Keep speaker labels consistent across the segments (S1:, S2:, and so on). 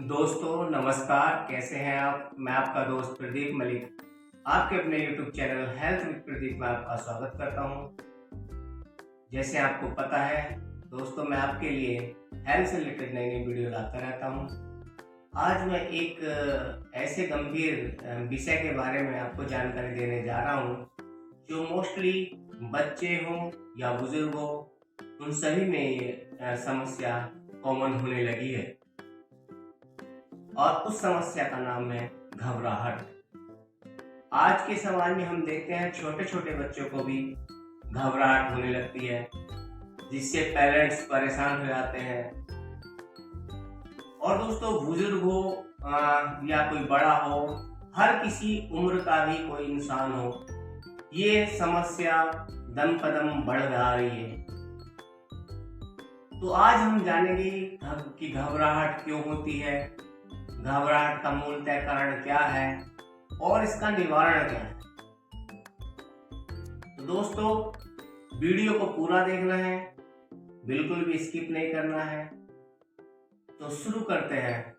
S1: दोस्तों नमस्कार, कैसे हैं आप। मैं आपका दोस्त प्रदीप मलिक आपके अपने YouTube channel health with Pradeep में आपका स्वागत करता हूं। जैसे आपको पता है दोस्तों, मैं आपके लिए हेल्थ से रिलेटेड नई नई वीडियो लाता रहता हूं। आज मैं एक ऐसे गंभीर विषय के बारे में आपको जानकारी देने जा रहा हूं जो मोस्टली बच्चे हों या बुजुर्ग हो, उन सभी में ये समस्या कॉमन होने लगी है। और उस समस्या का नाम है घबराहट। आज के समाज में हम देखते हैं छोटे छोटे बच्चों को भी घबराहट होने लगती है, जिससे पेरेंट्स परेशान हो जाते हैं। और दोस्तों, बुजुर्ग हो या कोई बड़ा हो, हर किसी उम्र का भी कोई इंसान हो, ये समस्या दम कदम बढ़ रही है। तो आज हम जानेंगे कि घबराहट क्यों होती है, घबराहट का मूलतः कारण क्या है और इसका निवारण क्या है। तो दोस्तों, वीडियो को पूरा देखना है, बिल्कुल भी स्किप नहीं करना है। तो शुरू करते हैं।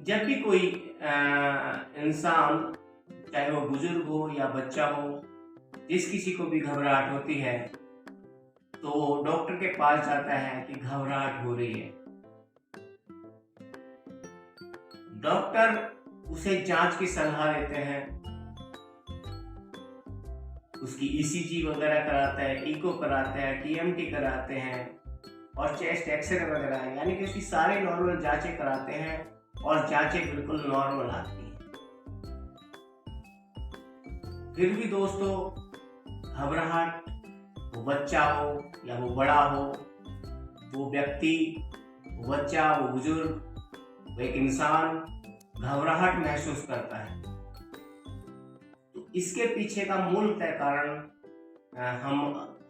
S1: जब भी कोई इंसान, चाहे वो बुजुर्ग हो या बच्चा हो, जिस किसी को भी घबराहट होती है तो डॉक्टर के पास जाता है कि घबराहट हो रही है। डॉक्टर उसे जांच की सलाह देते हैं, उसकी ईसीजी वगैरह कराते हैं, इको कराते हैं, टीएमटी कराते हैं और चेस्ट एक्सरे वगैरह, यानी कि उसकी सारी नॉर्मल जांचें कराते हैं और जांचें बिल्कुल नॉर्मल आती हैं। फिर भी दोस्तों, घबराहट, वो बच्चा हो या वो बड़ा हो, वो व्यक्ति, वो बच्चा, वो बुजुर्ग, वो एक इंसान घबराहट महसूस करता है। तो इसके पीछे का मूलतः कारण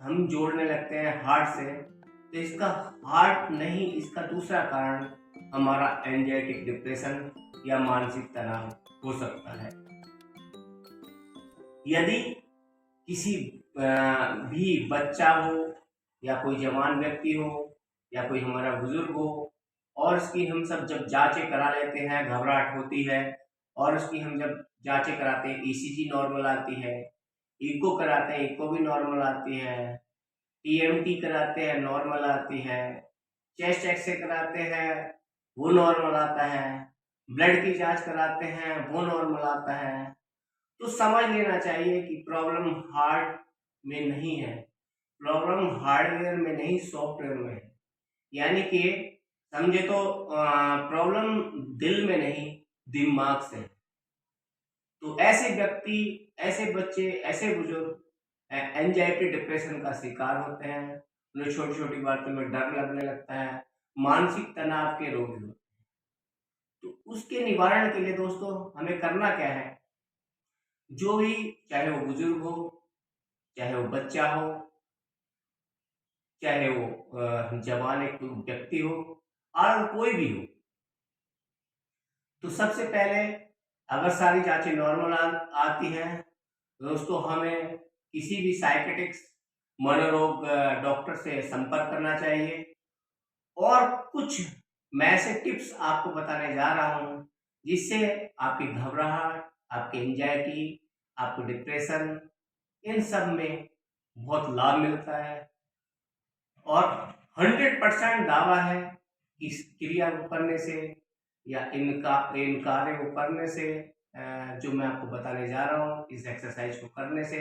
S1: हम जोड़ने लगते हैं हार्ट से। तो इसका हार्ट नहीं, इसका दूसरा कारण हमारा एंजाइटिक डिप्रेशन या मानसिक तनाव हो सकता है। यदि किसी भी बच्चा हो या कोई जवान व्यक्ति हो या कोई हमारा बुजुर्ग हो और इसकी हम सब जब जांचें करा लेते हैं, घबराहट होती है, और उसकी हम जब जांचें कराते हैं, ईसीजी नॉर्मल आती है, इको कराते हैं, इको भी नॉर्मल आती है, टीएमटी कराते हैं, नॉर्मल आती है, चेस्ट एक्सरे कराते हैं, वो नॉर्मल आता है, ब्लड की जांच कराते हैं, वो नॉर्मल आता है। तो समझ लेना चाहिए कि प्रॉब्लम हार्ट में नहीं है, प्रॉब्लम हार्डवेयर में नहीं, सॉफ्टवेयर में है। यानी कि समझे तो प्रॉब्लम दिल में नहीं, दिमाग से। तो ऐसे व्यक्ति, ऐसे बच्चे, ऐसे बुजुर्ग एंजाइटी डिप्रेशन का शिकार होते हैं। उन्हें छोटी छोटी बातों में डर लगने लगता है, मानसिक तनाव के रोगी होते हैं। तो उसके निवारण के लिए दोस्तों हमें करना क्या है। जो भी, चाहे वो बुजुर्ग हो, चाहे वो बच्चा हो, चाहे वो जवान एक व्यक्ति हो, और कोई भी हो, तो सबसे पहले अगर सारी जांचें नॉर्मल आती हैं तो दोस्तों हमें किसी भी साइकेट्रिक्स, मनोरोग डॉक्टर से संपर्क करना चाहिए। और कुछ मैं ऐसे टिप्स आपको बताने जा रहा हूं जिससे आपकी घबराहट, आपकी एंजाइटी, आपको डिप्रेशन, इन सब में बहुत लाभ मिलता है। और 100% दावा है कि इस क्रिया को करने से या इन कार्य को करने से, जो मैं आपको बताने जा रहा हूँ, इस एक्सरसाइज को करने से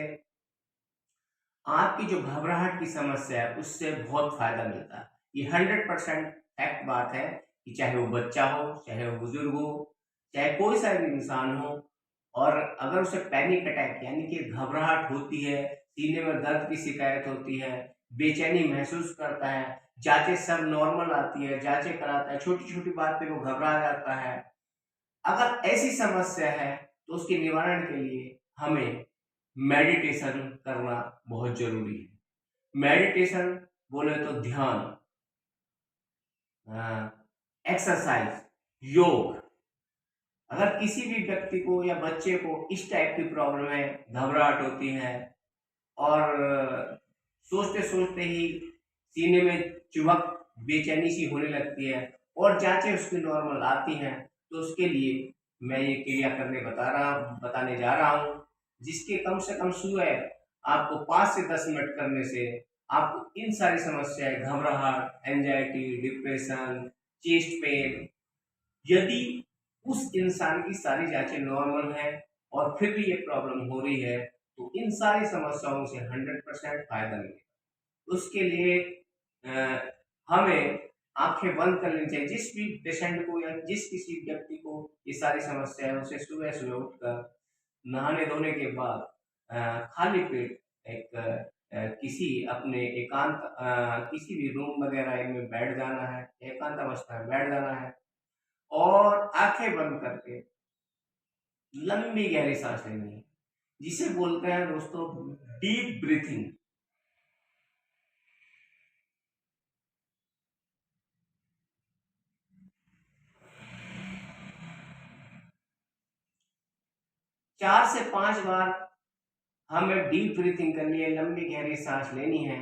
S1: आपकी जो घबराहट की समस्या है उससे बहुत फायदा मिलता है। ये 100% फैक्ट बात है कि चाहे वो बच्चा हो, चाहे वो बुजुर्ग हो, चाहे कोई सा भी इंसान हो, और अगर उसे पैनिक अटैक यानी कि घबराहट होती है, सीने में दर्द की शिकायत होती है, बेचैनी महसूस करता है, जांचें सब नॉर्मल आती है, जांचें कराता है, छोटी छोटी बात पे वो घबरा जाता है, अगर ऐसी समस्या है तो उसके निवारण के लिए हमें मेडिटेशन करना बहुत जरूरी है। मेडिटेशन बोले तो ध्यान, एक्सरसाइज, योग। अगर किसी भी व्यक्ति को या बच्चे को इस टाइप की प्रॉब्लम है, घबराहट होती है और सोचते सोचते ही सीने में चुभक, बेचैनी सी होने लगती है, और जांचें उसकी नॉर्मल आती हैं तो उसके लिए मैं ये क्रिया बताने जा रहा हूँ, जिसके कम से कम सुबह आपको 5 से 10 मिनट करने से आपको इन सारी समस्याएं, घबराहट, एंजाइटी, डिप्रेशन, चेस्ट पेन, यदि उस इंसान की सारी जांचें नॉर्मल हैं और फिर भी ये प्रॉब्लम हो रही है, तो इन सारी समस्याओं से 100% फायदा मिलेगा। उसके लिए अ, हमें आंखें बंद कर लेनी चाहिए। जिस भी पेशेंट को या जिस किसी व्यक्ति को ये सारी समस्या है, उसे सुबह सुबह उठकर नहाने धोने के बाद खाली पेट एक किसी अपने किसी भी रूम वगैरह में बैठ जाना है, एकांत अवस्था में बैठ जाना है और आंखें बंद करके लंबी गहरी सांस लेनी है, जिसे बोलते हैं दोस्तों डीप ब्रीथिंग। 4 से 5 बार हमें डीप ब्रीथिंग करनी है, लंबी गहरी सांस लेनी है।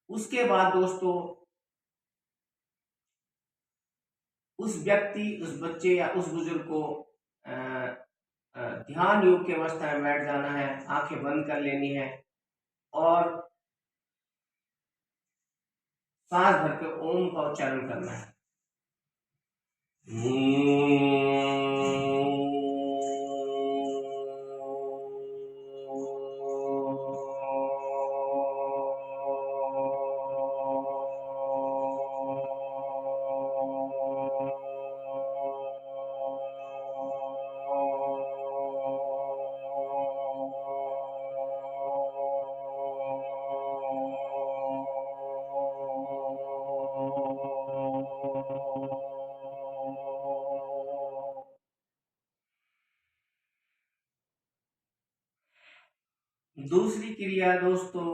S1: उसके बाद दोस्तों उस बच्चे या उस बुजुर्ग को अ, ध्यान योग की अवस्था में बैठ जाना है, आंखें बंद कर लेनी है और सांस भर के ओम का उच्चारण करना है। दूसरी क्रिया दोस्तों,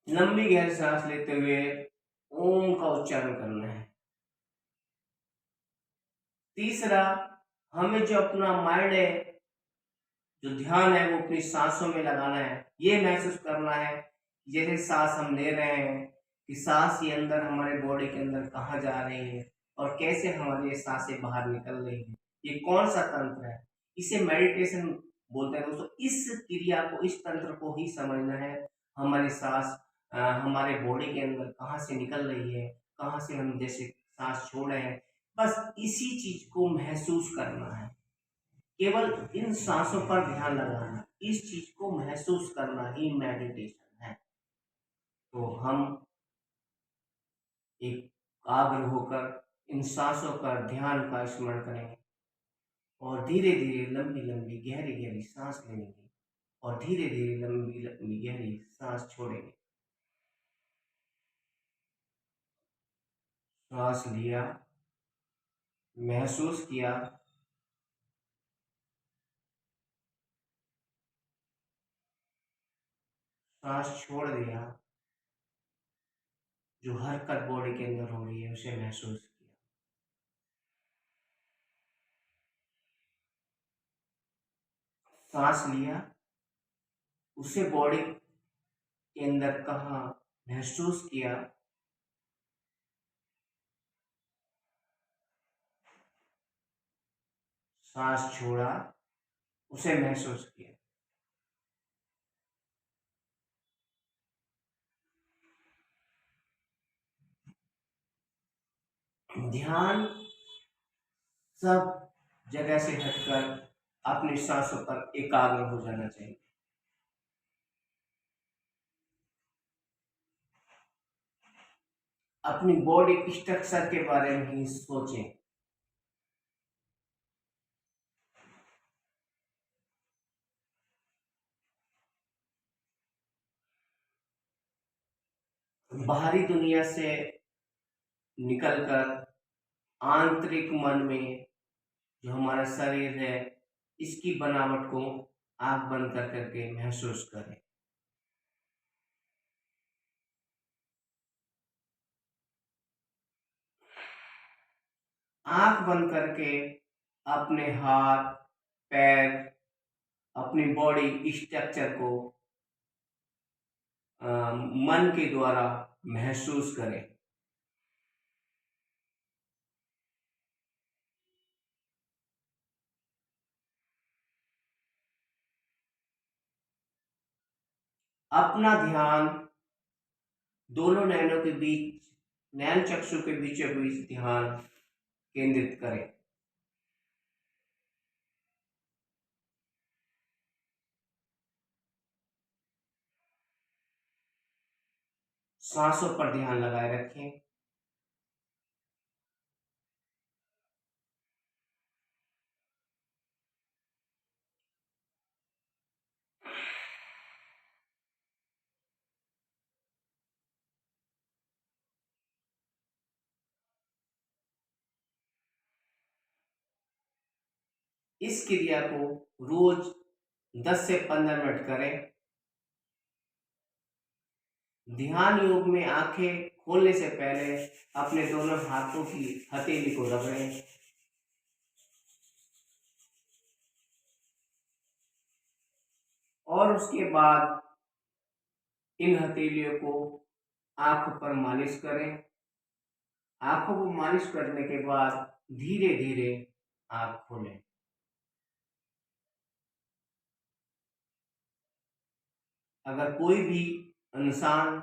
S1: लंबी गहरी सांस लेते हुए ओम का उच्चारण करना है। तीसरा, हमें जो अपना माइंड है, जो ध्यान है, वो अपनी सांसों में लगाना है। ये महसूस करना है जैसे सांस हम ले रहे हैं कि सांस ये अंदर हमारे बॉडी के अंदर कहाँ जा रही है और कैसे हमारी ये सांसें बाहर निकल रही है, ये कौन सा तंत्र है। इसे मेडिटेशन बोलते हैं दोस्तों। इस क्रिया को, इस तंत्र को ही समझना है। हमारी सांस हमारे बॉडी के अंदर कहाँ से निकल रही है, कहाँ से हम जैसे सांस छोड़ रहे हैं, बस इसी चीज को महसूस करना है। केवल इन सांसों पर ध्यान लगाना, इस चीज को महसूस करना ही मेडिटेशन है। तो हम एकाग्र होकर इन सांसों का, ध्यान का स्मरण करेंगे और धीरे धीरे लंबी लंबी गहरी गहरी सांस लेंगे और धीरे धीरे लंबी लंबी गहरी सांस छोड़ेंगे। सांस लिया, महसूस किया, सांस छोड़ दिया, जो हरकत बॉडी के अंदर हो रही है उसे महसूस किया। सांस लिया, उसे बॉडी के अंदर कहाँ महसूस किया। सांस छोड़ा, उसे महसूस किया। ध्यान सब जगह से हटकर अपनी सांसों पर एकाग्र हो जाना चाहिए। अपनी बॉडी स्ट्रक्चर के बारे में ही सोचें। बाहरी दुनिया से निकलकर आंतरिक मन में जो हमारा शरीर है, इसकी बनावट को आंख बंद कर करके महसूस करें। आंख बंद करके अपने हाथ, पैर, अपनी बॉडी स्ट्रक्चर को मन के द्वारा महसूस करें। अपना ध्यान दोनों नैनों के बीच, नैन चक्षु के बीचों बीच ध्यान केंद्रित करें। सांसों पर ध्यान लगाए रखें। इस क्रिया को रोज 10 से 15 मिनट करें। ध्यान योग में आंखें खोलने से पहले अपने दोनों हाथों की हथेली को रगड़ें। और उसके बाद इन हथेलियों को आंखों पर मालिश करें। आंखों को मालिश करने के बाद धीरे धीरे आंख खोलें। अगर कोई भी इंसान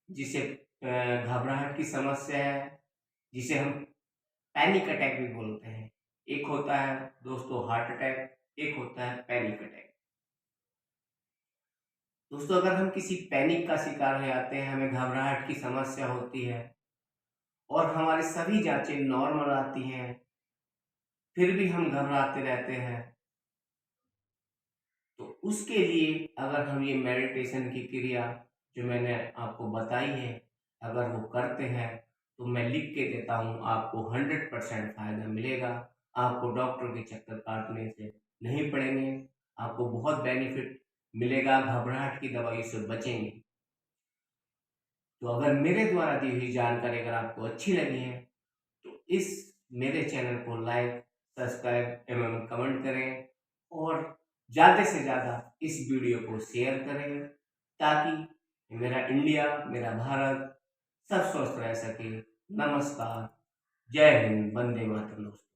S1: जिसे घबराहट की समस्या है, जिसे हम पैनिक अटैक भी बोलते हैं, एक होता है दोस्तों हार्ट अटैक, एक होता है पैनिक अटैक। दोस्तों अगर हम किसी पैनिक का शिकार हो जाते हैं, हमें घबराहट की समस्या होती है और हमारी सभी जांचें नॉर्मल आती हैं, फिर भी हम घबराते रहते हैं, तो उसके लिए अगर हम ये मेडिटेशन की क्रिया जो मैंने आपको बताई है, अगर वो करते हैं तो मैं लिख के देता हूँ, आपको 100% फायदा मिलेगा। आपको डॉक्टर के चक्कर काटने से नहीं पड़ेंगे, आपको बहुत बेनिफिट मिलेगा, घबराहट की दवाई से बचेंगे। तो अगर मेरे द्वारा दी हुई जानकारी अगर आपको अच्छी लगी है तो इस मेरे चैनल को लाइक, सब्सक्राइब एवं कमेंट करें और ज़्यादा से ज़्यादा इस वीडियो को शेयर करें, ताकि मेरा इंडिया, मेरा भारत सब स्वस्थ रह सके। नमस्कार, जय हिंद, वंदे मातरम दोस्तों।